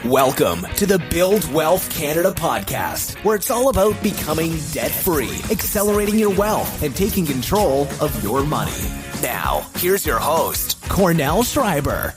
Welcome to the Build Wealth Canada podcast, where it's all about becoming debt-free, accelerating your wealth, and taking control of your money. Now, here's your host, Cornell Schreiber.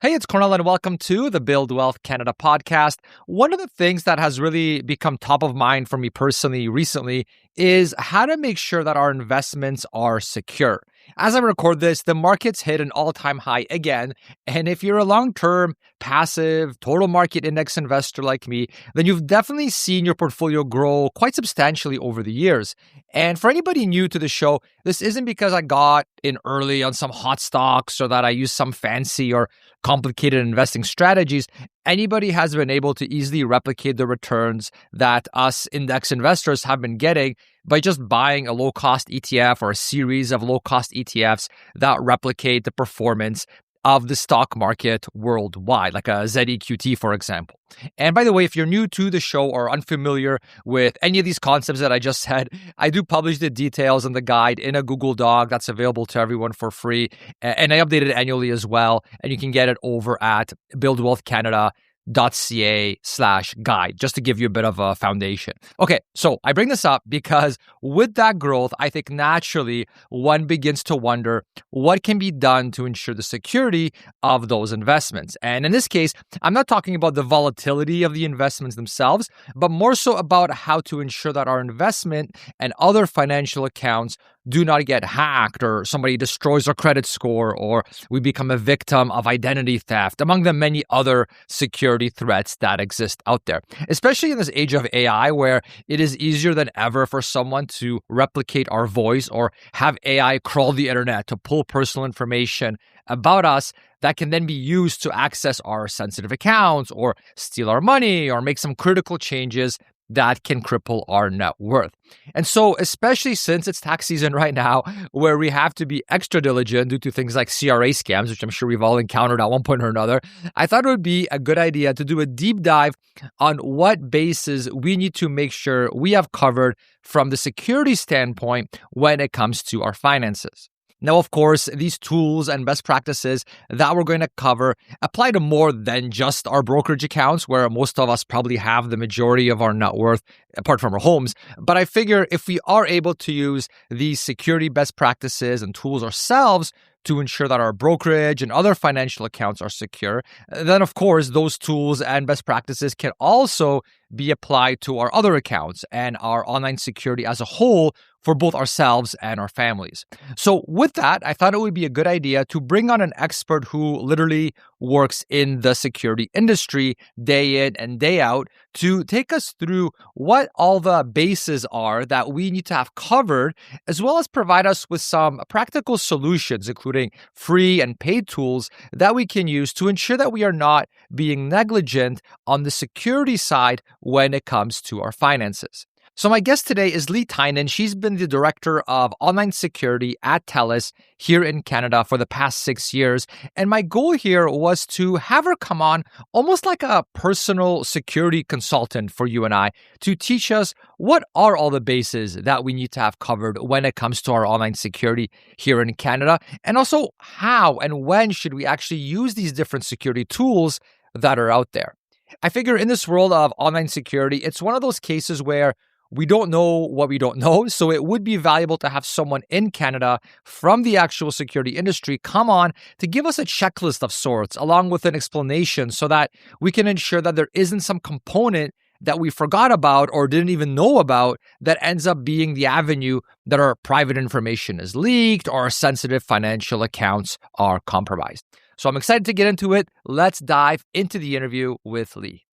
Hey, it's Cornell, and welcome to the Build Wealth Canada podcast. One of the things that has really become top of mind for me personally recently is how to make sure that our investments are secure. As I record this, the market's hit an all-time high again, and if you're a long-term, passive, total market index investor like me, then you've definitely seen your portfolio grow quite substantially over the years. And for anybody new to the show, this isn't because I got in early on some hot stocks or that I use some fancy or complicated investing strategies. Anybody has been able to easily replicate the returns that us index investors have been getting by just buying a low-cost ETF or a series of low-cost ETFs that replicate the performance of the stock market worldwide, like a ZEQT, for example. And by the way, if you're new to the show or unfamiliar with any of these concepts that I just said, I do publish the details and the guide in a Google Doc that's available to everyone for free. And I update it annually as well. And you can get it over at buildwealthcanada.ca/guide, just to give you a bit of a foundation. Okay, so I bring this up because with that growth, I think naturally one begins to wonder what can be done to ensure the security of those investments. And in this case, I'm not talking about the volatility of the investments themselves, but more so about how to ensure that our investment and other financial accounts do not get hacked or somebody destroys our credit score or we become a victim of identity theft, among the many other security threats that exist out there. Especially in this age of AI, where it is easier than ever for someone to replicate our voice or have AI crawl the internet to pull personal information about us that can then be used to access our sensitive accounts or steal our money or make some critical changes that can cripple our net worth. And so, especially since it's tax season right now, where we have to be extra diligent due to things like CRA scams, which I'm sure we've all encountered at one point or another, I thought it would be a good idea to do a deep dive on what bases we need to make sure we have covered from the security standpoint when it comes to our finances. Now, of course, these tools and best practices that we're going to cover apply to more than just our brokerage accounts, where most of us probably have the majority of our net worth, apart from our homes. But I figure if we are able to use these security best practices and tools ourselves to ensure that our brokerage and other financial accounts are secure, then of course, those tools and best practices can also be applied to our other accounts and our online security as a whole for both ourselves and our families. So with that, I thought it would be a good idea to bring on an expert who literally works in the security industry day in and day out to take us through what all the bases are that we need to have covered, as well as provide us with some practical solutions, including free and paid tools that we can use to ensure that we are not being negligent on the security side when it comes to our finances. So my guest today is Lee Tynan. She's been the director of online security at TELUS here in Canada for the past 6 years. And my goal here was to have her come on almost like a personal security consultant for you and I to teach us what are all the bases that we need to have covered when it comes to our online security here in Canada, and also how and when should we actually use these different security tools that are out there. I figure in this world of online security, it's one of those cases where we don't know what we don't know, so it would be valuable to have someone in Canada from the actual security industry come on to give us a checklist of sorts, along with an explanation so that we can ensure that there isn't some component that we forgot about or didn't even know about that ends up being the avenue that our private information is leaked or our sensitive financial accounts are compromised. So I'm excited to get into it. Let's dive into the interview with Lee.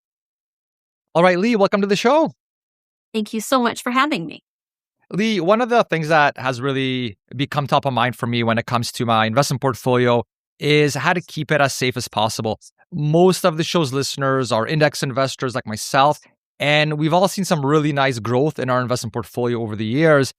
All right, Lee, welcome to the show. Thank you so much for having me. Lee, one of the things that has really become top of mind for me when it comes to my investment portfolio is how to keep it as safe as possible. Most of the show's listeners are index investors like myself, and we've all seen some really nice growth in our investment portfolio over the years.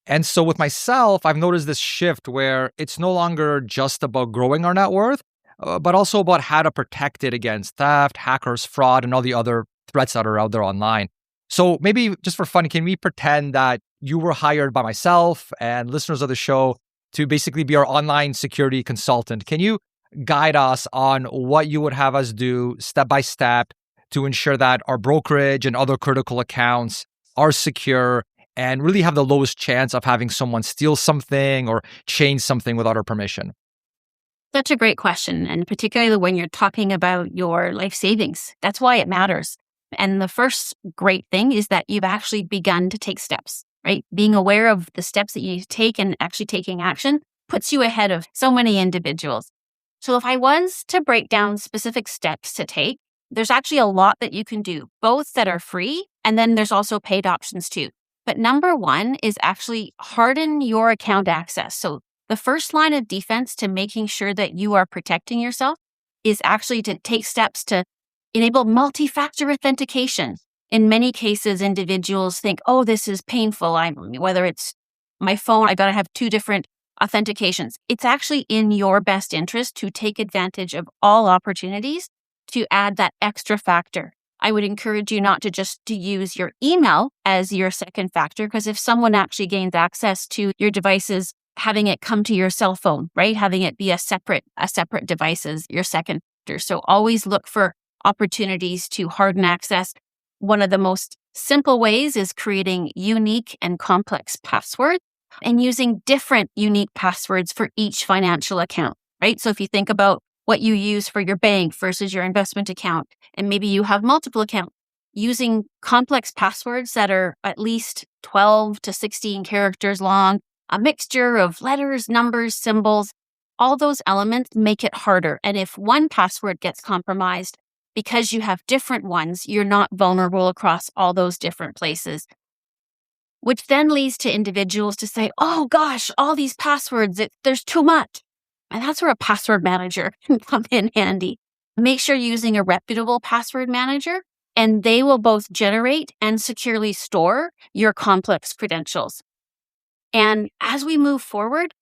And so with myself, I've noticed this shift where it's no longer just about growing our net worth, but also about how to protect it against theft, hackers, fraud, and all the other threats that are out there online. So maybe just for fun, can we pretend that you were hired by myself and listeners of the show to basically be our online security consultant? Can you guide us on what you would have us do step by step to ensure that our brokerage and other critical accounts are secure and really have the lowest chance of having someone steal something or change something without our permission? Such a great question. And particularly when you're talking about your life savings, that's why it matters. And the first great thing is that you've actually begun to take steps, right? Being aware of the steps that you need to take and actually taking action puts you ahead of so many individuals. So if I was to break down specific steps to take, there's actually a lot that you can do, both that are free, and then there's also paid options too. But number one is actually harden your account access. So the first line of defense to making sure that you are protecting yourself is actually to take steps to enable multi-factor authentication. In many cases, individuals think, oh, this is painful. Whether it's my phone, I got to have 2 different authentications. It's actually in your best interest to take advantage of all opportunities to add that extra factor. I would encourage you not to just to use your email as your second factor, because if someone actually gains access to your devices, having it come to your cell phone, right? Having it be a separate device as your second factor. So always look for opportunities to harden access. One of the most simple ways is creating unique and complex passwords and using different unique passwords for each financial account, right? So if you think about what you use for your bank versus your investment account, and maybe you have multiple accounts, using complex passwords that are at least 12 to 16 characters long, a mixture of letters, numbers, symbols, all those elements make it harder. And if one password gets compromised, because you have different ones, you're not vulnerable across all those different places, which then leads to individuals to say, oh gosh, all these passwords, there's too much. And that's where a password manager can come in handy. Make sure you're using a reputable password manager, and they will both generate and securely store your complex credentials. And as we move forward,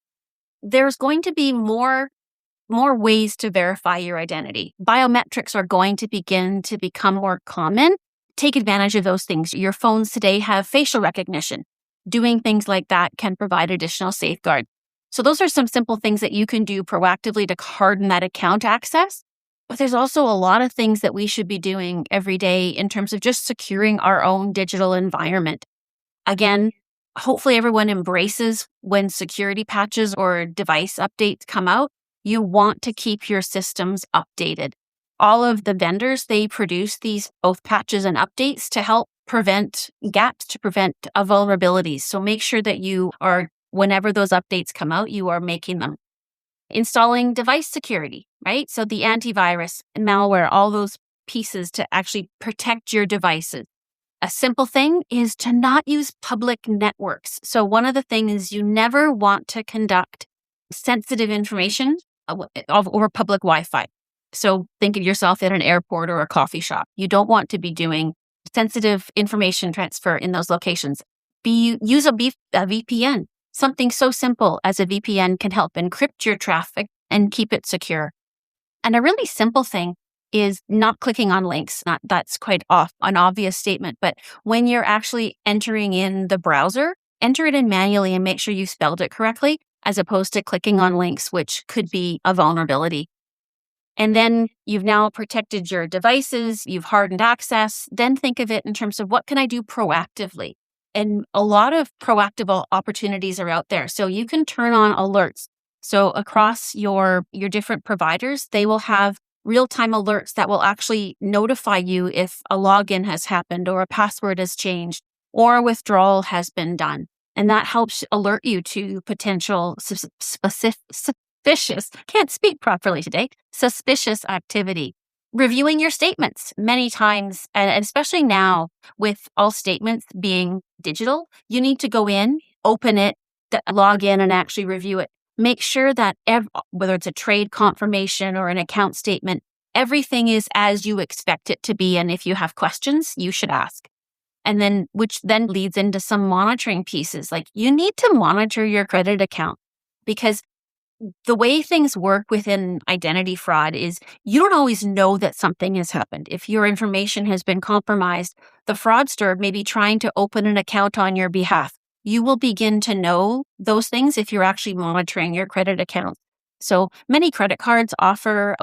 there's going to be more ways to verify your identity. Biometrics are going to begin to become more common. Take advantage of those things. Your phones today have facial recognition. Doing things like that can provide additional safeguard. So those are some simple things that you can do proactively to harden that account access. But there's also a lot of things that we should be doing every day in terms of just securing our own digital environment. Again, hopefully everyone embraces when security patches or device updates come out. You want to keep your systems updated. All of the vendors, they produce these both patches and updates to help prevent gaps, to prevent vulnerabilities. So make sure that you are, whenever those updates come out, you are making them. Installing device security, right? So the antivirus, malware, all those pieces to actually protect your devices. A simple thing is to not use public networks. So one of the things is you never want to conduct sensitive information over public Wi-Fi. So think of yourself at an airport or a coffee shop. You don't want to be doing sensitive information transfer in those locations. Use a VPN. Something so simple as a VPN can help encrypt your traffic and keep it secure. And a really simple thing is not clicking on links. That's quite an obvious statement, but when you're actually entering in the browser, enter it in manually and make sure you spelled it correctly, as opposed to clicking on links, which could be a vulnerability. And then you've now protected your devices, you've hardened access. Then think of it in terms of what can I do proactively? And a lot of proactive opportunities are out there. So you can turn on alerts. So across your different providers, they will have real-time alerts that will actually notify you if a login has happened or a password has changed or a withdrawal has been done. And that helps alert you to potential suspicious, can't speak properly today, suspicious activity. Reviewing your statements many times, and especially now with all statements being digital, you need to go in, open it, log in and actually review it. Make sure that whether it's a trade confirmation or an account statement, everything is as you expect it to be. And if you have questions, you should ask. And then, which then leads into some monitoring pieces. Like you need to monitor your credit account, because the way things work within identity fraud is you don't always know that something has happened. If your information has been compromised, the fraudster may be trying to open an account on your behalf. You will begin to know those things if you're actually monitoring your credit account. So many credit cards offer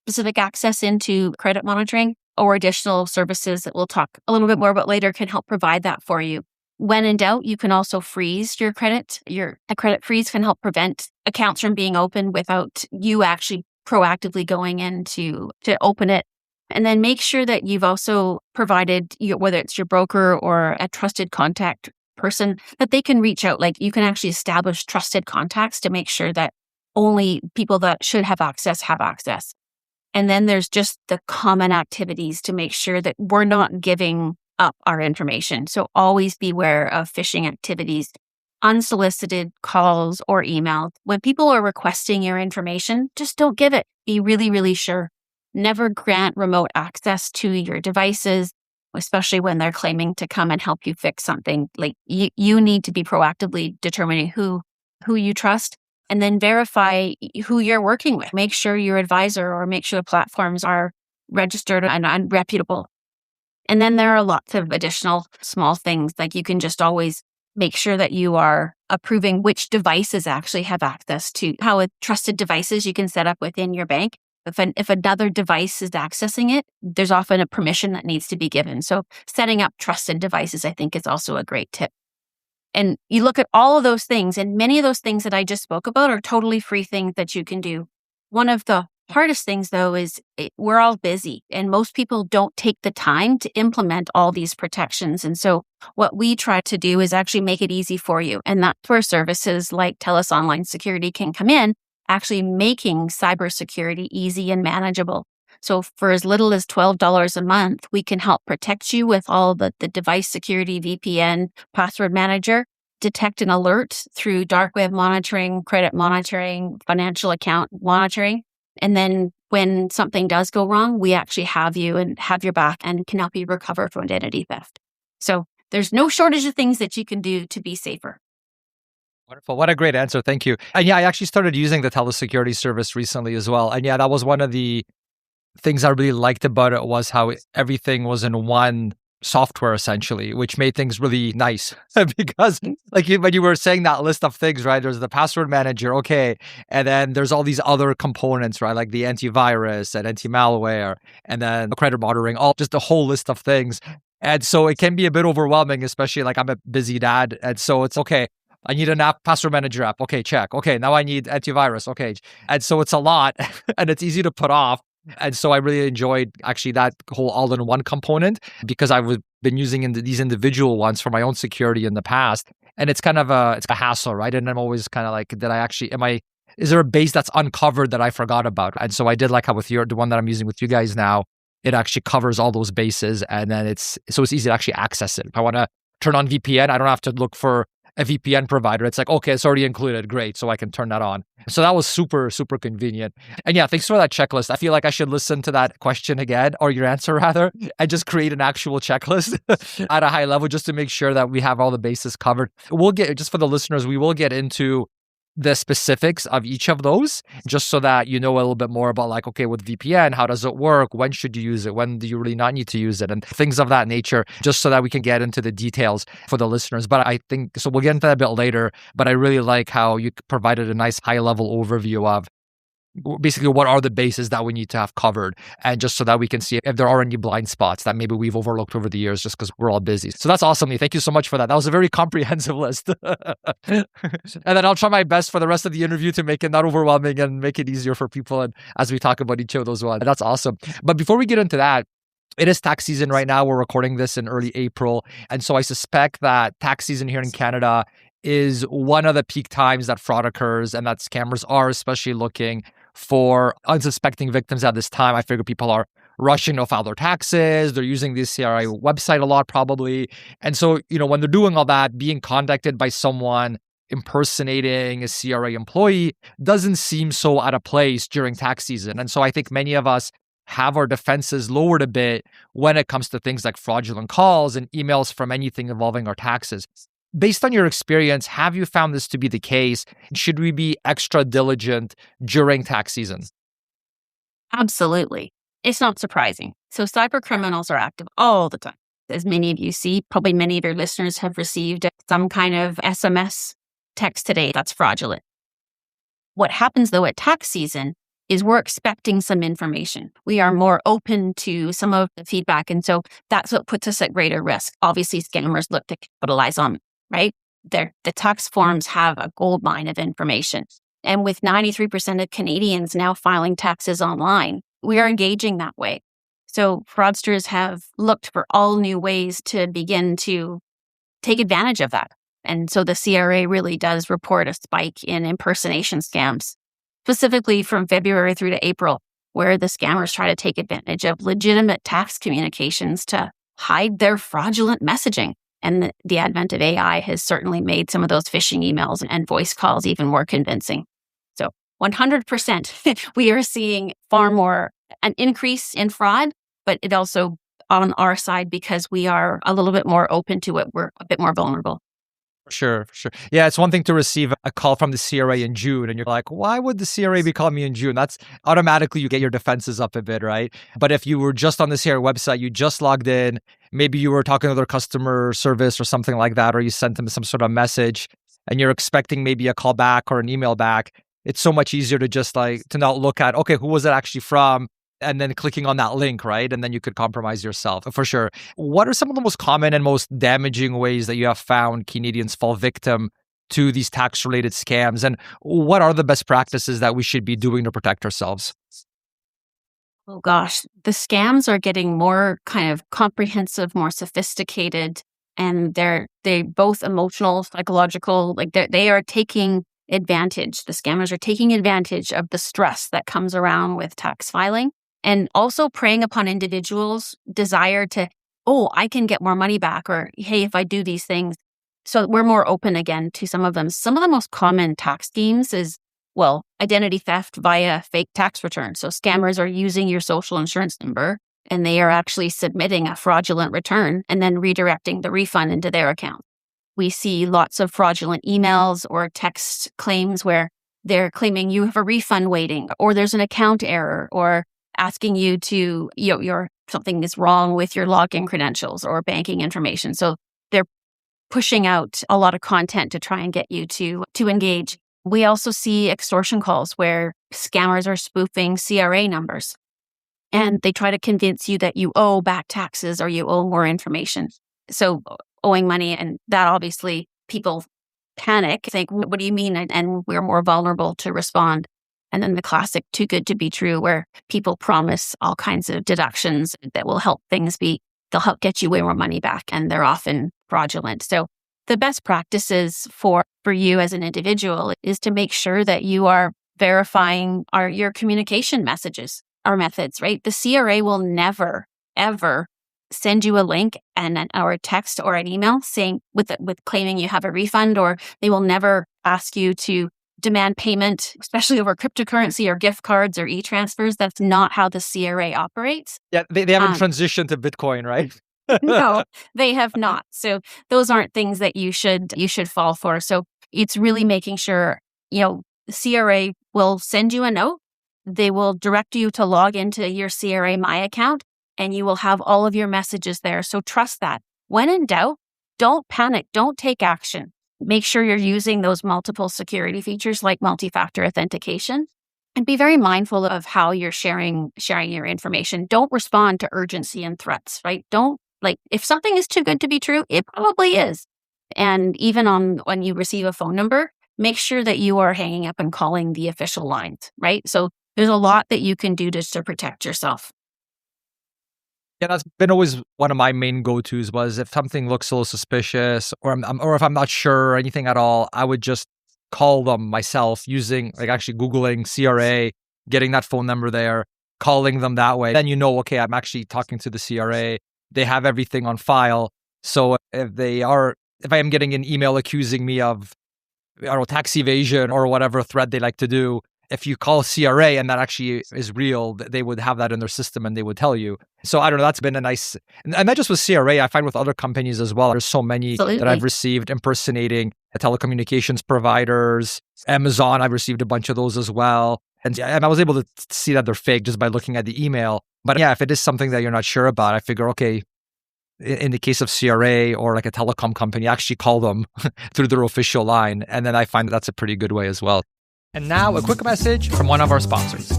specific access into credit monitoring, or additional services that we'll talk a little bit more about later can help provide that for you. When in doubt, you can also freeze your credit. A credit freeze can help prevent accounts from being opened without you actually proactively going in to open it. And then make sure that you've also provided, whether it's your broker or a trusted contact person, that they can reach out. Like, you can actually establish trusted contacts to make sure that only people that should have access have access. And then there's just the common activities to make sure that we're not giving up our information. So always beware of phishing activities, unsolicited calls or emails. When people are requesting your information, just don't give it. Be really, really sure. Never grant remote access to your devices, especially when they're claiming to come and help you fix something. Like, you need to be proactively determining who you trust, and then verify who you're working with. Make sure your advisor or make sure the platforms are registered and reputable. And then there are lots of additional small things, like you can just always make sure that you are approving which devices actually have access to how trusted devices you can set up within your bank. If another device is accessing it, there's often a permission that needs to be given. So setting up trusted devices, I think, is also a great tip. And you look at all of those things, and many of those things that I just spoke about are totally free things that you can do. One of the hardest things, though, is we're all busy, and most people don't take the time to implement all these protections. And so what we try to do is actually make it easy for you. And that's where services like TELUS Online Security can come in, actually making cybersecurity easy and manageable. So for as little as $12 a month, we can help protect you with all the device security, VPN, password manager, detect and alert through dark web monitoring, credit monitoring, financial account monitoring. And then when something does go wrong, we actually have you and have your back and can help you recover from identity theft. So there's no shortage of things that you can do to be safer. Wonderful. What a great answer. Thank you. And yeah, I actually started using the telesecurity service recently as well. And yeah, that was one of the things I really liked about it, was how everything was in one software essentially, which made things really nice. Because like when you were saying that list of things, right, there's the password manager, okay, and then there's all these other components, right, like the antivirus and anti-malware, and then the credit monitoring, all just a whole list of things. And so it can be a bit overwhelming, especially like I'm a busy dad. And so it's okay, I need an app, password manager app. Okay, check. Okay, now I need antivirus. Okay. And so it's a lot and it's easy to put off. And so I really enjoyed actually that whole all-in-one component, because I've been using these individual ones for my own security in the past. And it's kind of a hassle, right? And I'm always kind of like, is there a base that's uncovered that I forgot about? And so I did like how with the one that I'm using with you guys now, it actually covers all those bases. And then it's easy to actually access it. If I want to turn on VPN, I don't have to look for a VPN provider. It's like, okay, it's already included. Great. So I can turn that on. So that was super, super convenient. And yeah, thanks for that checklist. I feel like I should listen to that question again, or your answer rather, and just create an actual checklist at a high level just to make sure that we have all the bases covered. We'll get, just for the listeners, we will get into the specifics of each of those, just so that you know a little bit more about like, okay, with VPN, how does it work? When should you use it? When do you really not need to use it? And things of that nature, just so that we can get into the details for the listeners. But I think, so we'll get into that a bit later, but I really like how you provided a nice high level overview of basically what are the bases that we need to have covered, and just so that we can see if there are any blind spots that maybe we've overlooked over the years just because we're all busy. So that's awesome. Thank you so much for that. That was a very comprehensive list. And then I'll try my best for the rest of the interview to make it not overwhelming and make it easier for people, and as we talk about each of those ones. That's awesome. But before we get into that, it is tax season right now. We're recording this in early April. And so I suspect that tax season here in Canada is one of the peak times that fraud occurs and that scammers are especially looking for unsuspecting victims at this time. I figure people are rushing to file their taxes. They're using the CRA website a lot probably. And so, when they're doing all that, being contacted by someone impersonating a CRA employee doesn't seem so out of place during tax season. And so I think many of us have our defenses lowered a bit when it comes to things like fraudulent calls and emails from anything involving our taxes. Based on your experience, have you found this to be the case? Should we be extra diligent during tax season? Absolutely. It's not surprising. So cyber criminals are active all the time. As many of you see, probably many of your listeners have received some kind of SMS text today that's fraudulent. What happens though at tax season is we're expecting some information. We are more open to some of the feedback. And so that's what puts us at greater risk. Obviously, scammers look to capitalize on, right? The tax forms have a gold mine of information. And with 93% of Canadians now filing taxes online, we are engaging that way. So fraudsters have looked for all new ways to begin to take advantage of that. And so the CRA really does report a spike in impersonation scams, specifically from February through to April, where the scammers try to take advantage of legitimate tax communications to hide their fraudulent messaging. And the advent of AI has certainly made some of those phishing emails and voice calls even more convincing. So 100%, we are seeing far more an increase in fraud, but it also on our side because we are a little bit more open to it. We're a bit more vulnerable. For sure. Yeah, it's one thing to receive a call from the CRA in June and you're like, why would the CRA be calling me in June? That's automatically you get your defenses up a bit, right? But if you were just on the CRA website, you just logged in, maybe you were talking to their customer service or something like that, or you sent them some sort of message and you're expecting maybe a call back or an email back, it's so much easier to just to not look at, okay, who was it actually from? And then clicking on that link, right? And then you could compromise yourself, for sure. What are some of the most common and most damaging ways that you have found Canadians fall victim to these tax-related scams? And what are the best practices that we should be doing to protect ourselves? Oh gosh, the scams are getting more kind of comprehensive, more sophisticated, and they both emotional, psychological, they are taking advantage. The scammers are taking advantage of the stress that comes around with tax filing. And also preying upon individuals' desire to, I can get more money back, or hey, if I do these things. So we're more open again to some of them. Some of the most common tax schemes is, identity theft via fake tax returns. So scammers are using your social insurance number and they are actually submitting a fraudulent return and then redirecting the refund into their account. We see lots of fraudulent emails or text claims where they're claiming you have a refund waiting, or there's an account error, or asking you to, something is wrong with your login credentials or banking information. So they're pushing out a lot of content to try and get you to engage. We also see extortion calls where scammers are spoofing CRA numbers and they try to convince you that you owe back taxes or you owe more information. So owing money, and that obviously people panic, think, what do you mean? And we're more vulnerable to respond. And then the classic too good to be true, where people promise all kinds of deductions that will help they'll help get you way more money back. And they're often fraudulent. So the best practices for you as an individual is to make sure that you are verifying your communication messages or methods, right? The CRA will never, ever send you a link or a text or an email saying with claiming you have a refund, or they will never ask you to demand payment, especially over cryptocurrency or gift cards or e-transfers. That's not how the CRA operates. Yeah, they haven't transitioned to Bitcoin, right? No, they have not. So those aren't things that you should fall for. So it's really making sure, the CRA will send you a note. They will direct you to log into your CRA My account, and you will have all of your messages there. So trust that. When in doubt, don't panic. Don't take action. Make sure you're using those multiple security features like multi-factor authentication, and be very mindful of how you're sharing your information. Don't respond to urgency and threats, right? If something is too good to be true, it probably is. And even when you receive a phone number, make sure that you are hanging up and calling the official lines, right? So there's a lot that you can do just to protect yourself. Yeah, that's been always one of my main go-tos was if something looks a little suspicious or if I'm not sure or anything at all, I would just call them myself using actually Googling CRA, getting that phone number there, calling them that way. Then okay, I'm actually talking to the CRA. They have everything on file. So if I am getting an email accusing me of tax evasion or whatever threat they like to do, if you call CRA and that actually is real, they would have that in their system and they would tell you. So I don't know, that's been a nice, and not just with CRA, I find with other companies as well. There's so many Absolutely. that I've received impersonating telecommunications providers. Amazon, I've received a bunch of those as well. And I was able to see that they're fake just by looking at the email. But yeah, if it is something that you're not sure about, I figure, okay, in the case of CRA or a telecom company, actually call them through their official line. And then I find that's a pretty good way as well. And now a quick message from one of our sponsors.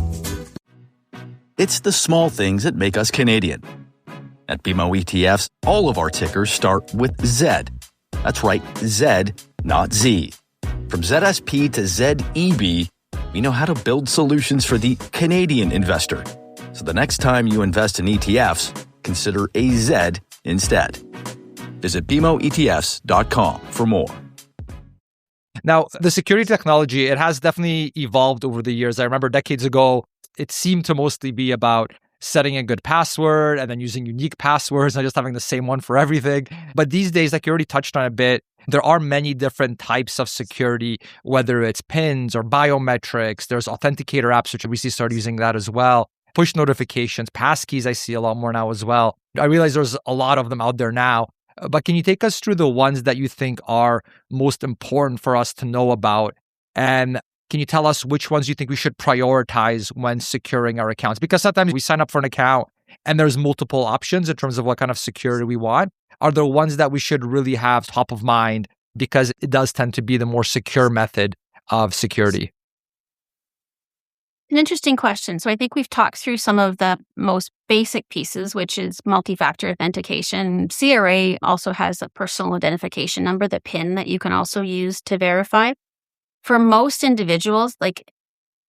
It's the small things that make us Canadian. At BMO ETFs, all of our tickers start with Z. That's right, Z, not Z. From ZSP to ZEB, we know how to build solutions for the Canadian investor. So the next time you invest in ETFs, consider a Z instead. Visit BMOETFs.com for more. Now, the security technology, it has definitely evolved over the years. I remember decades ago, it seemed to mostly be about setting a good password and then using unique passwords, not just having the same one for everything. But these days, like you already touched on a bit, there are many different types of security, whether it's PINs or biometrics. There's authenticator apps, which we see start using that as well. Push notifications, passkeys, I see a lot more now as well. I realize there's a lot of them out there now. But can you take us through the ones that you think are most important for us to know about? And can you tell us which ones you think we should prioritize when securing our accounts? Because sometimes we sign up for an account and there's multiple options in terms of what kind of security we want. Are there ones that we should really have top of mind because it does tend to be the more secure method of security? An interesting question. So I think we've talked through some of the most basic pieces, which is multi-factor authentication. CRA also has a personal identification number, the PIN that you can also use to verify. For most individuals, like,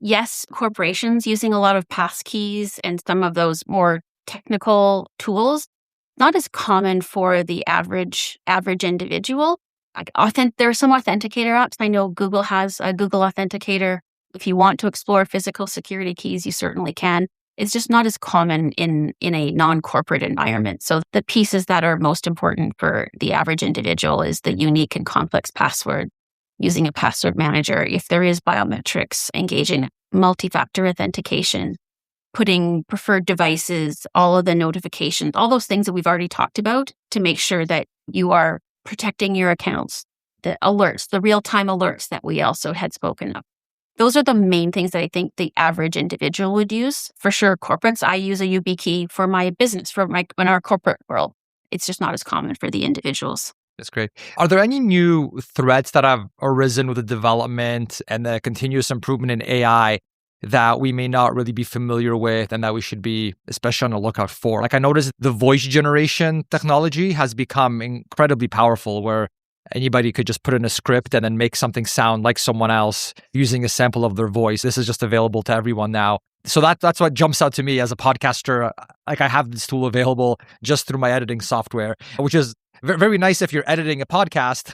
yes, corporations using a lot of passkeys and some of those more technical tools, not as common for the average individual. There are some authenticator apps. I know Google has a Google Authenticator. If you want to explore physical security keys, you certainly can. It's just not as common in a non-corporate environment. So the pieces that are most important for the average individual is the unique and complex password, using a password manager. If there is biometrics, engaging multi-factor authentication, putting preferred devices, all of the notifications, all those things that we've already talked about to make sure that you are protecting your accounts, the alerts, the real-time alerts that we also had spoken of. Those are the main things that I think the average individual would use. For sure, corporates, I use a YubiKey for my business, in our corporate world. It's just not as common for the individuals. That's great. Are there any new threats that have arisen with the development and the continuous improvement in AI that we may not really be familiar with and that we should be especially on the lookout for? Like, I noticed the voice generation technology has become incredibly powerful, where anybody could just put in a script and then make something sound like someone else using a sample of their voice. This is just available to everyone now. So that's what jumps out to me as a podcaster. Like, I have this tool available just through my editing software, which is very nice if you're editing a podcast,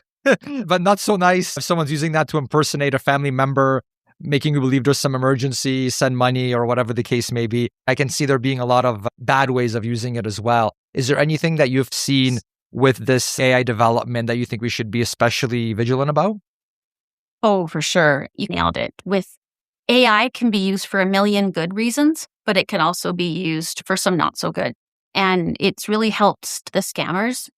but not so nice if someone's using that to impersonate a family member, making you believe there's some emergency, send money, or whatever the case may be. I can see there being a lot of bad ways of using it as well. Is there anything that you've seen with this AI development that you think we should be especially vigilant about? Oh, for sure. You nailed it. With AI can be used for a million good reasons, but it can also be used for some not so good. And it's really helped the scammers.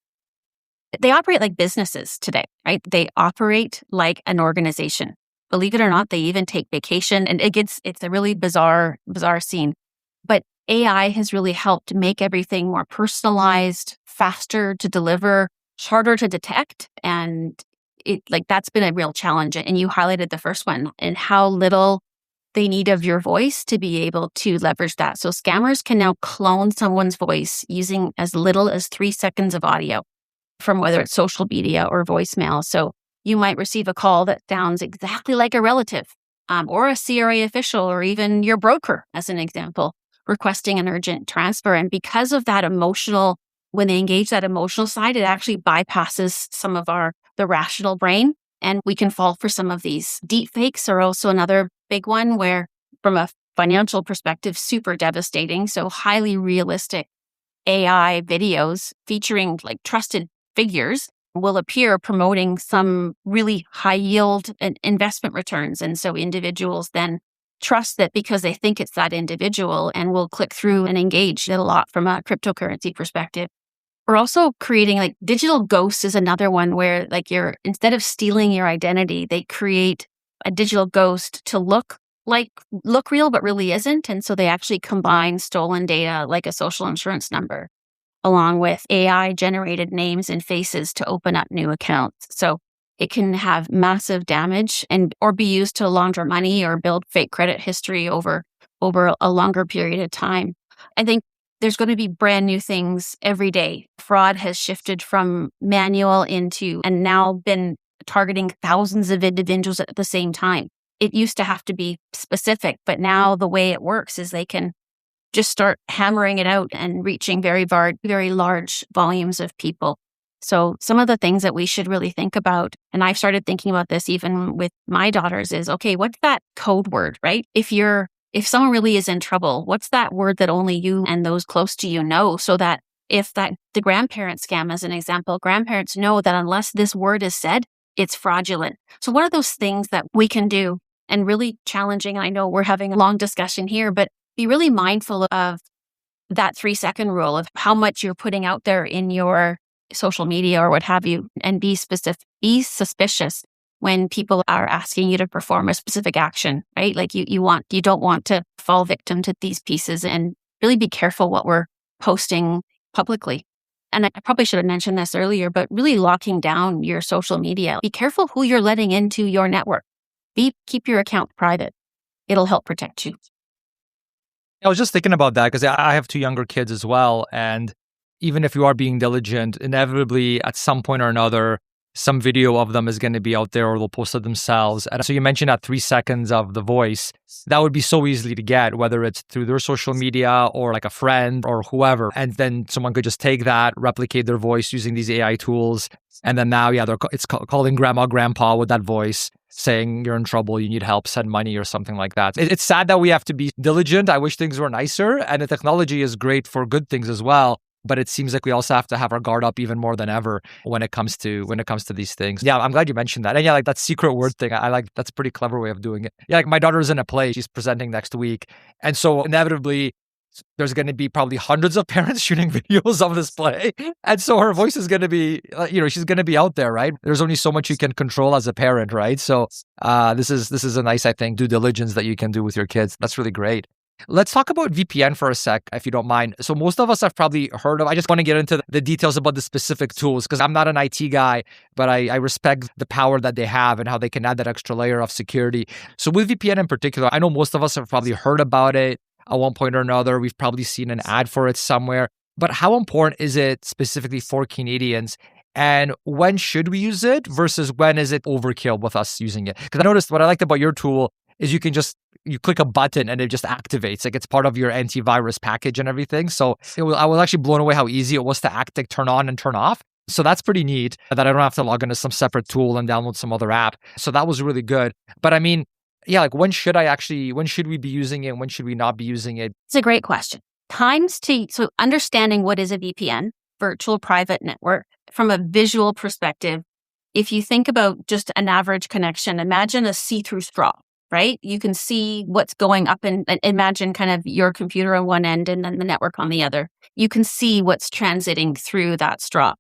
They operate like businesses today, right? They operate like an organization. Believe it or not, they even take vacation, and it's a really bizarre scene. But AI has really helped make everything more personalized, faster to deliver, harder to detect. And that's been a real challenge. And you highlighted the first one, and how little they need of your voice to be able to leverage that. So scammers can now clone someone's voice using as little as 3 seconds of audio from whether it's social media or voicemail. So you might receive a call that sounds exactly like a relative, or a CRA official, or even your broker, as an example, requesting an urgent transfer. And because of that when they engage that emotional side, it actually bypasses some of the rational brain. And we can fall for some of these. Deep fakes are also another big one, where from a financial perspective, super devastating. So highly realistic AI videos featuring like trusted figures will appear promoting some really high yield investment returns. And so individuals then trust that because they think it's that individual, and will click through and engage a lot from a cryptocurrency perspective. We're also creating like digital ghosts is another one, where like instead of stealing your identity, they create a digital ghost to look real, but really isn't. And so they actually combine stolen data like a social insurance number along with AI generated names and faces to open up new accounts. So it can have massive damage or be used to launder money or build fake credit history over a longer period of time. I think there's going to be brand new things every day. Fraud has shifted from manual into and now been targeting thousands of individuals at the same time. It used to have to be specific, but now the way it works is they can just start hammering it out and reaching very large volumes of people. So some of the things that we should really think about, and I've started thinking about this even with my daughters, is, okay, what's that code word, right? If someone really is in trouble, what's that word that only you and those close to you know, so that if the grandparent scam, as an example, grandparents know that unless this word is said, it's fraudulent. So what are those things that we can do? And really challenging, I know we're having a long discussion here, but be really mindful of that 3-second rule of how much you're putting out there in your social media or what have you, and be suspicious when people are asking you to perform a specific action, right? Like you don't want to fall victim to these pieces, and really be careful what we're posting publicly. And I probably should have mentioned this earlier, but really locking down your social media. Be careful who you're letting into your network. Keep your account private. It'll help protect you. I was just thinking about that because I have 2 younger kids as well. And even if you are being diligent, inevitably at some point or another, some video of them is going to be out there, or they'll post it themselves. And so you mentioned that 3 seconds of the voice, that would be so easily to get, whether it's through their social media or like a friend or whoever. And then someone could just take that, replicate their voice using these AI tools. And then now, it's calling grandma, grandpa with that voice, saying you're in trouble, you need help, send money or something like that. It's sad that we have to be diligent. I wish things were nicer. And the technology is great for good things as well. But it seems like we also have to have our guard up even more than ever when it comes to these things. Yeah, I'm glad you mentioned that. And yeah, like that secret word thing, I like, that's a pretty clever way of doing it. Yeah, like my daughter's in a play, she's presenting next week. And so inevitably, there's going to be probably hundreds of parents shooting videos of this play. And so her voice is going to be, she's going to be out there, right? There's only so much you can control as a parent, right? So this is a nice, I think, due diligence that you can do with your kids. That's really great. Let's talk about VPN for a sec, if you don't mind. So most of us have probably heard of, I just want to get into the details about the specific tools because I'm not an IT guy, but I respect the power that they have and how they can add that extra layer of security. So with VPN in particular, I know most of us have probably heard about it at one point or another. We've probably seen an ad for it somewhere. But how important is it specifically for Canadians? And when should we use it versus when is it overkill with us using it? Because I noticed what I liked about your tool is you click a button and it just activates. Like it's part of your antivirus package and everything. So I was actually blown away how easy it was to turn on and turn off. So that's pretty neat that I don't have to log into some separate tool and download some other app. So that was really good. But I mean, yeah, like when should we be using it? When should we not be using it? It's a great question. So understanding what is a VPN, virtual private network, from a visual perspective, if you think about just an average connection, imagine a see-through straw, right? You can see what's going up and imagine kind of your computer on one end and then the network on the other. You can see what's transiting through that straw.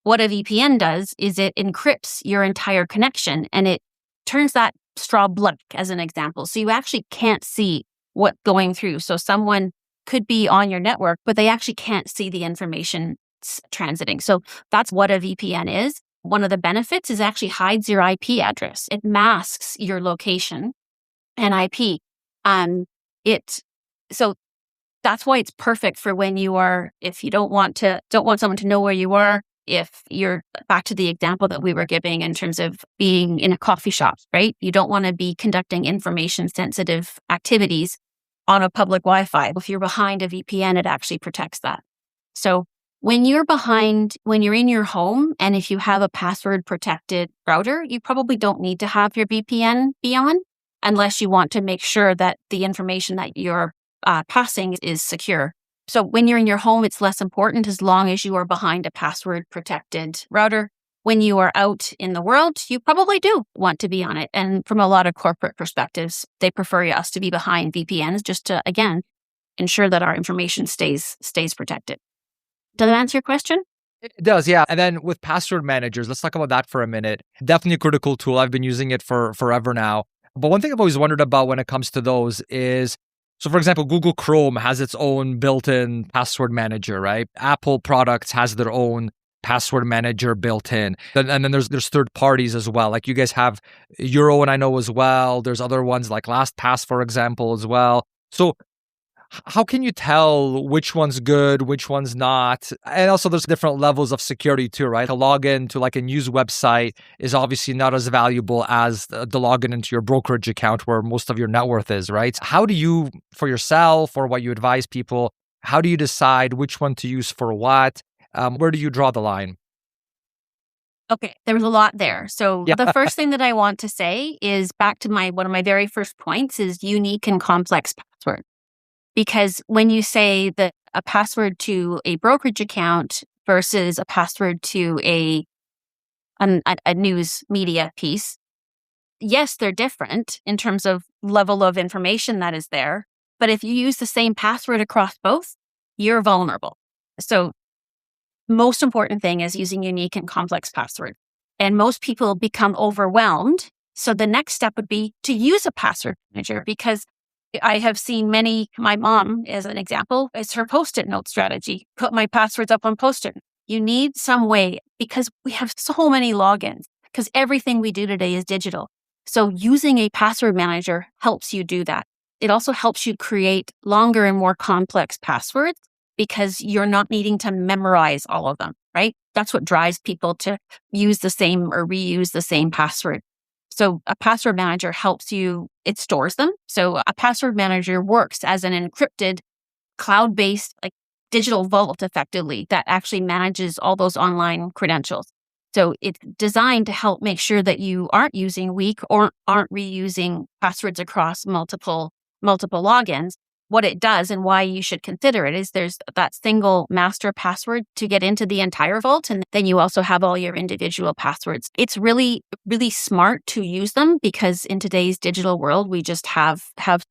What a VPN does is it encrypts your entire connection and it turns that straw blank, as an example. So you actually can't see what's going through. So someone could be on your network, but they actually can't see the information transiting. So that's what a VPN is. One of the benefits is actually hides your IP address. It masks your location and IP. So that's why it's perfect for when you are, if you don't want someone to know where you are, if you're back to the example that we were giving in terms of being in a coffee shop, right? You don't want to be conducting information sensitive activities on a public Wi-Fi. If you're behind a VPN, it actually protects that. So when you're in your home, and if you have a password protected router, you probably don't need to have your VPN be on unless you want to make sure that the information that you're passing is secure. So when you're in your home, it's less important as long as you are behind a password protected router. When you are out in the world, you probably do want to be on it. And from a lot of corporate perspectives, they prefer us to be behind VPNs just to, again, ensure that our information stays protected. Does that answer your question? It does, yeah. And then with password managers, let's talk about that for a minute. Definitely a critical tool. I've been using it for forever now. But one thing I've always wondered about when it comes to those is, so for example, Google Chrome has its own built-in password manager, right? Apple products has their own password manager built in. And then there's third parties as well. Like you guys have your own, I know as well. There's other ones like LastPass, for example, as well. So how can you tell which one's good, which one's not? And also there's different levels of security too, right? A login to like a news website is obviously not as valuable as the login into your brokerage account where most of your net worth is, right? How do you, for yourself or what you advise people, how do you decide which one to use for what? Where do you draw the line? Okay, there was a lot there. So the first thing that I want to say is back to one of my very first points is unique and complex password. Because when you say that a password to a brokerage account versus a password to a news media piece, yes, they're different in terms of level of information that is there. But if you use the same password across both, you're vulnerable. So most important thing is using unique and complex password. And most people become overwhelmed. So the next step would be to use a password manager because I have seen my mom, as an example, is her Post-it note strategy. Put my passwords up on Post-it. You need some way because we have so many logins because everything we do today is digital. So using a password manager helps you do that. It also helps you create longer and more complex passwords because you're not needing to memorize all of them, right? That's what drives people to use the same or reuse the same password. So a password manager helps you, it stores them. So a password manager works as an encrypted, cloud-based, like digital vault effectively that actually manages all those online credentials. So it's designed to help make sure that you aren't using weak or aren't reusing passwords across multiple logins. What it does and why you should consider it is there's that single master password to get into the entire vault. And then you also have all your individual passwords. It's really, really smart to use them because in today's digital world, we just have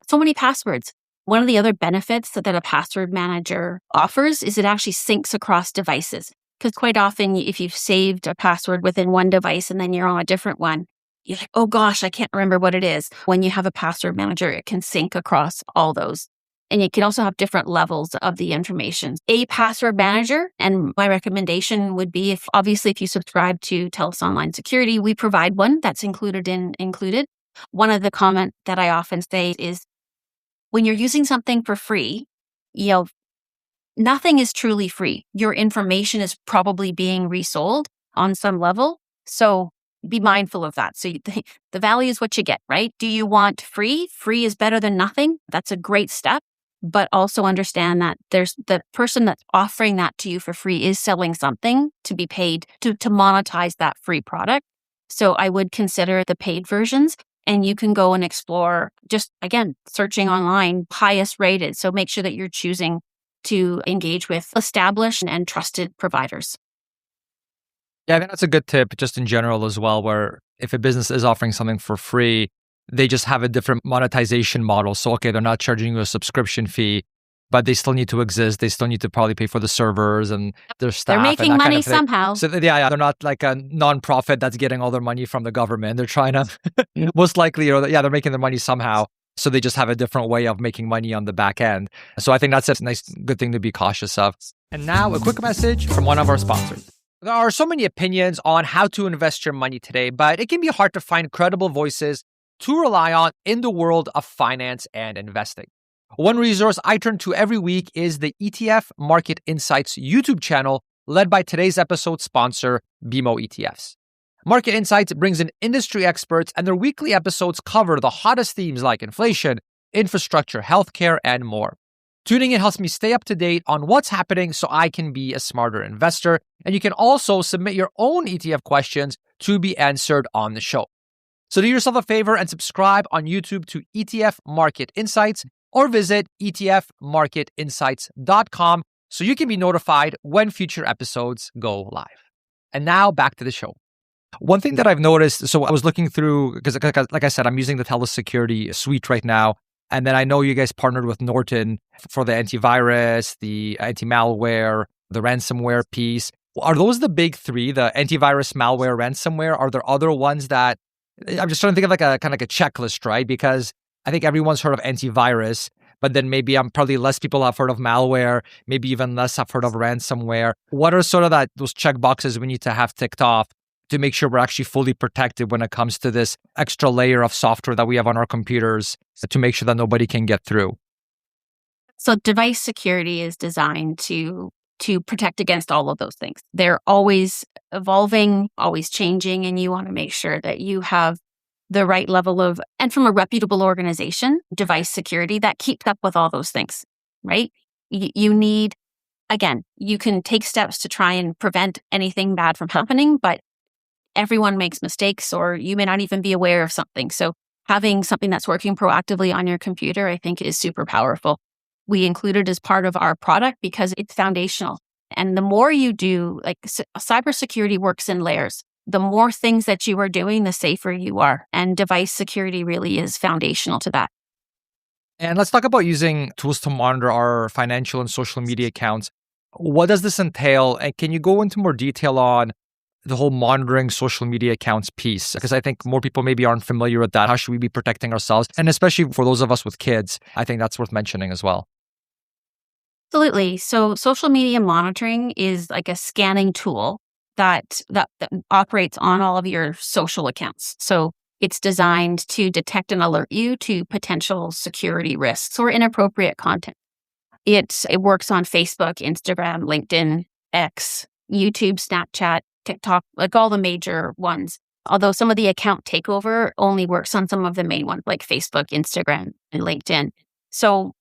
so many passwords. One of the other benefits that a password manager offers is it actually syncs across devices. Because quite often, if you've saved a password within one device and then you're on a different one, you're like, oh gosh, I can't remember what it is. When you have a password manager, it can sync across all those. And you can also have different levels of the information. A password manager, and my recommendation would be if you subscribe to TELUS Online Security, we provide one that's included. One of the comments that I often say is when you're using something for free, nothing is truly free. Your information is probably being resold on some level. So be mindful of that. So the value is what you get, right? Do you want free? Free is better than nothing. That's a great step. But also understand that there's the person that's offering that to you for free is selling something to be paid to monetize that free product. So I would consider the paid versions and you can go and explore just, again, searching online, highest rated. So make sure that you're choosing to engage with established and trusted providers. Yeah, I think that's a good tip just in general as well, where if a business is offering something for free, they just have a different monetization model. So, okay, they're not charging you a subscription fee, but they still need to exist. They still need to probably pay for the servers and their staff. They're making money somehow. So, yeah, they're not like a nonprofit that's getting all their money from the government. They're trying to, most likely, they're making their money somehow. So they just have a different way of making money on the back end. So I think that's a nice, good thing to be cautious of. And now a quick message from one of our sponsors. There are so many opinions on how to invest your money today, but it can be hard to find credible voices to rely on in the world of finance and investing. One resource I turn to every week is the ETF Market Insights YouTube channel led by today's episode sponsor, BMO ETFs. Market Insights brings in industry experts and their weekly episodes cover the hottest themes like inflation, infrastructure, healthcare, and more. Tuning in helps me stay up to date on what's happening so I can be a smarter investor. And you can also submit your own ETF questions to be answered on the show. So do yourself a favor and subscribe on YouTube to ETF Market Insights or visit etfmarketinsights.com so you can be notified when future episodes go live. And now back to the show. One thing that I've noticed, so I was looking through, because like I said, I'm using the TELUS Security suite right now. And then I know you guys partnered with Norton for the antivirus, the anti-malware, the ransomware piece. Are those the big three, the antivirus, malware, ransomware? Are there other ones that, I'm just trying to think of like a kind of like a checklist, right? Because I think everyone's heard of antivirus, but then maybe probably less people have heard of malware, maybe even less have heard of ransomware. What are sort of those check boxes we need to have ticked off to make sure we're actually fully protected when it comes to this extra layer of software that we have on our computers to make sure that nobody can get through? So device security is designed to protect against all of those things. They're always evolving, always changing, and you want to make sure that you have the right level of, and from a reputable organization, device security that keeps up with all those things, right? You need, again, you can take steps to try and prevent anything bad from happening, but everyone makes mistakes, or you may not even be aware of something. So having something that's working proactively on your computer, I think, is super powerful. We include it as part of our product because it's foundational. And the more you do, like cybersecurity works in layers. The more things that you are doing, the safer you are. And device security really is foundational to that. And let's talk about using tools to monitor our financial and social media accounts. What does this entail? And can you go into more detail on the whole monitoring social media accounts piece? Because I think more people maybe aren't familiar with that. How should we be protecting ourselves? And especially for those of us with kids, I think that's worth mentioning as well. Absolutely. So social media monitoring is like a scanning tool that operates on all of your social accounts. So it's designed to detect and alert you to potential security risks or inappropriate content. It works on Facebook, Instagram, LinkedIn, X, YouTube, Snapchat, TikTok, like all the major ones. Although some of the account takeover only works on some of the main ones like Facebook, Instagram, and LinkedIn. So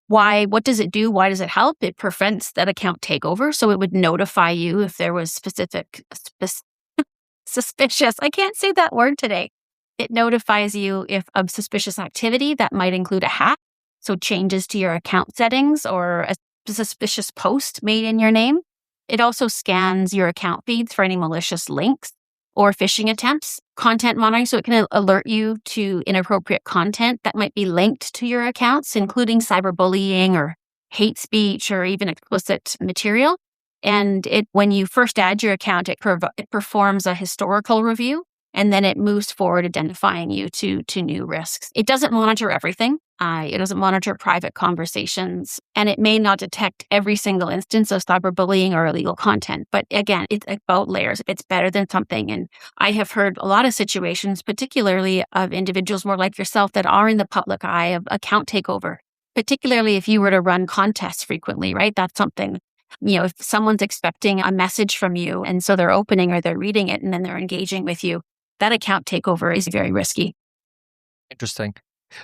what does it do? Why does it help? It prevents that account takeover. So it would notify you if there was suspicious, I can't say that word today. It notifies you if of suspicious activity that might include a hack. So changes to your account settings or a suspicious post made in your name. It also scans your account feeds for any malicious links or phishing attempts. Content monitoring, so it can alert you to inappropriate content that might be linked to your accounts, including cyberbullying or hate speech or even explicit material. And when you first add your account, it performs a historical review, and then it moves forward identifying you to new risks. It doesn't monitor everything. It doesn't monitor private conversations, and it may not detect every single instance of cyberbullying or illegal content. But again, it's about layers. It's better than something. And I have heard a lot of situations, particularly of individuals more like yourself that are in the public eye of account takeover, particularly if you were to run contests frequently, right? That's something, if someone's expecting a message from you and so they're opening or they're reading it and then they're engaging with you, that account takeover is very risky. Interesting.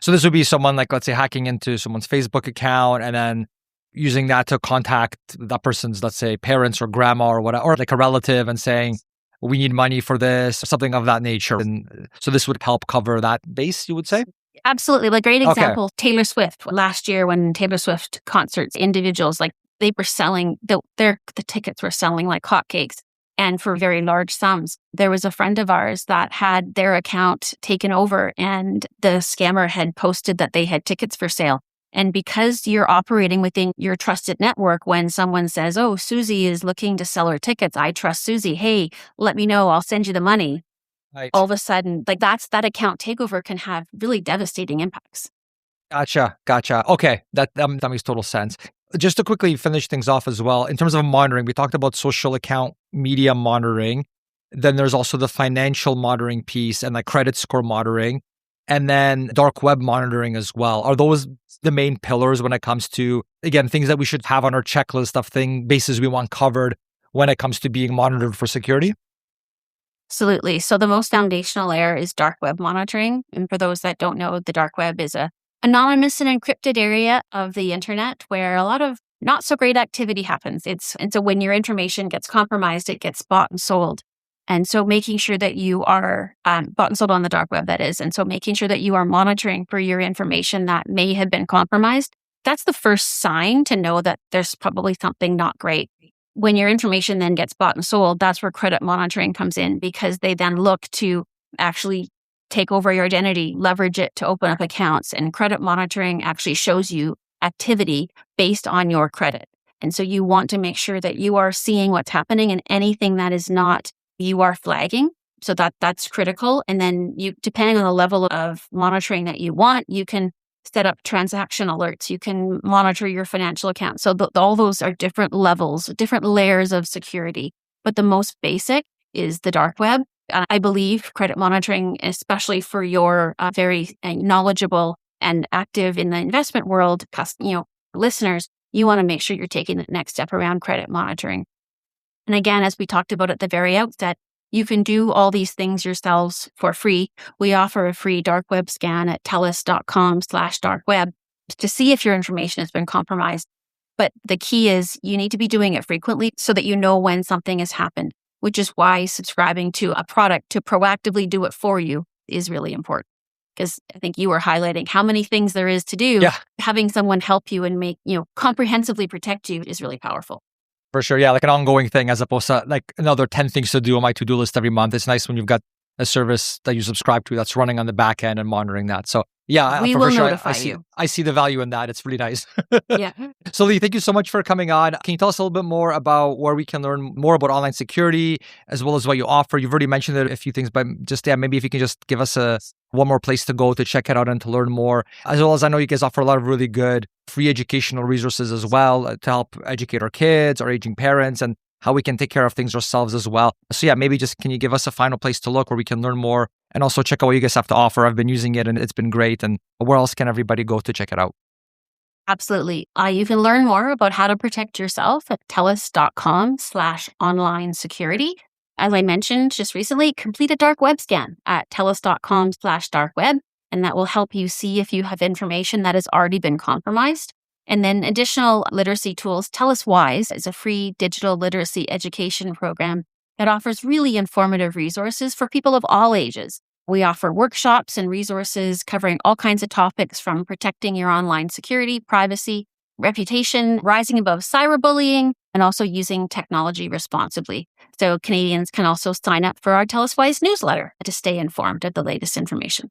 So this would be someone like, let's say, hacking into someone's Facebook account and then using that to contact that person's, let's say, parents or grandma or whatever, or like a relative and saying, we need money for this, or something of that nature. And so this would help cover that base, you would say? Absolutely. Like great example, okay. Taylor Swift. Last year when Taylor Swift concerts, individuals, like they were selling, the tickets were selling like hotcakes. And for very large sums. There was a friend of ours that had their account taken over and the scammer had posted that they had tickets for sale. And because you're operating within your trusted network, when someone says, oh, Susie is looking to sell her tickets, I trust Susie. Hey, let me know. I'll send you the money. Right. All of a sudden, like that account takeover can have really devastating impacts. Gotcha. Okay, that makes total sense. Just to quickly finish things off as well, in terms of monitoring, we talked about social account media monitoring. Then there's also the financial monitoring piece and like credit score monitoring, and then dark web monitoring as well. Are those the main pillars when it comes to, again, things that we should have on our checklist of bases we want covered when it comes to being monitored for security? Absolutely. So the most foundational layer is dark web monitoring. And for those that don't know, the dark web is a anonymous and encrypted area of the internet where a lot of not so great activity happens. And so when your information gets compromised, it gets bought and sold. And so making sure that you are bought and sold on the dark web, that is. And so making sure that you are monitoring for your information that may have been compromised, that's the first sign to know that there's probably something not great. When your information then gets bought and sold, that's where credit monitoring comes in, because they then look to actually take over your identity, leverage it to open up accounts. And credit monitoring actually shows you activity based on your credit. And so you want to make sure that you are seeing what's happening, and anything that is not, you are flagging. So that's critical. And then you, depending on the level of monitoring that you want, you can set up transaction alerts. You can monitor your financial account. So all those are different levels, different layers of security. But the most basic is the dark web. I believe credit monitoring, especially for your very knowledgeable and active in the investment world, listeners, you want to make sure you're taking the next step around credit monitoring. And again, as we talked about at the very outset, you can do all these things yourselves for free. We offer a free dark web scan at telus.com/darkweb to see if your information has been compromised. But the key is you need to be doing it frequently so that you know when something has happened, which is why subscribing to a product to proactively do it for you is really important. Because I think you were highlighting how many things there is to do. Yeah. Having someone help you and comprehensively protect you is really powerful. For sure. Yeah, like an ongoing thing as opposed to like another 10 things to do on my to-do list every month. It's nice when you've got a service that you subscribe to that's running on the back end and monitoring that. So yeah, we will notify you. I see the value in that. It's really nice. Yeah. So Lee, thank you so much for coming on. Can you tell us a little bit more about where we can learn more about online security as well as what you offer? You've already mentioned a few things, but just maybe if you can just give us one more place to go to check it out and to learn more. As well as I know you guys offer a lot of really good free educational resources as well to help educate our kids, our aging parents, and how we can take care of things ourselves as well. So yeah, maybe just can you give us a final place to look where we can learn more and also check out what you guys have to offer? I've been using it and it's been great. And where else can everybody go to check it out? Absolutely. You can learn more about how to protect yourself at telus.com/online security. As I mentioned just recently, complete a dark web scan at telus.com/darkweb, and that will help you see if you have information that has already been compromised. And then additional literacy tools. TELUS Wise is a free digital literacy education program that offers really informative resources for people of all ages. We offer workshops and resources covering all kinds of topics from protecting your online security, privacy, reputation, rising above cyberbullying, and also using technology responsibly. So Canadians can also sign up for our TELUS Wise newsletter to stay informed of the latest information.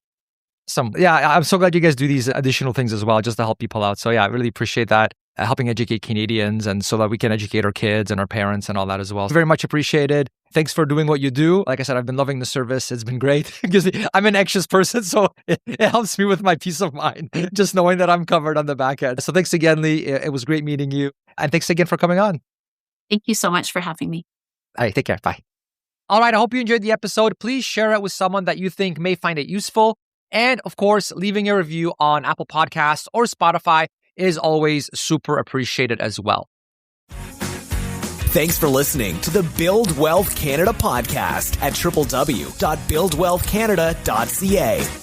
Yeah, I'm so glad you guys do these additional things as well, just to help people out. So yeah, I really appreciate that, helping educate Canadians and so that we can educate our kids and our parents and all that as well. Very much appreciated. Thanks for doing what you do. Like I said, I've been loving the service. It's been great because I'm an anxious person, so it helps me with my peace of mind, just knowing that I'm covered on the back end. So thanks again, Lee. It was great meeting you. And thanks again for coming on. Thank you so much for having me. All right, take care. Bye. All right, I hope you enjoyed the episode. Please share it with someone that you think may find it useful. And of course, leaving a review on Apple Podcasts or Spotify is always super appreciated as well. Thanks for listening to the Build Wealth Canada podcast at www.buildwealthcanada.ca.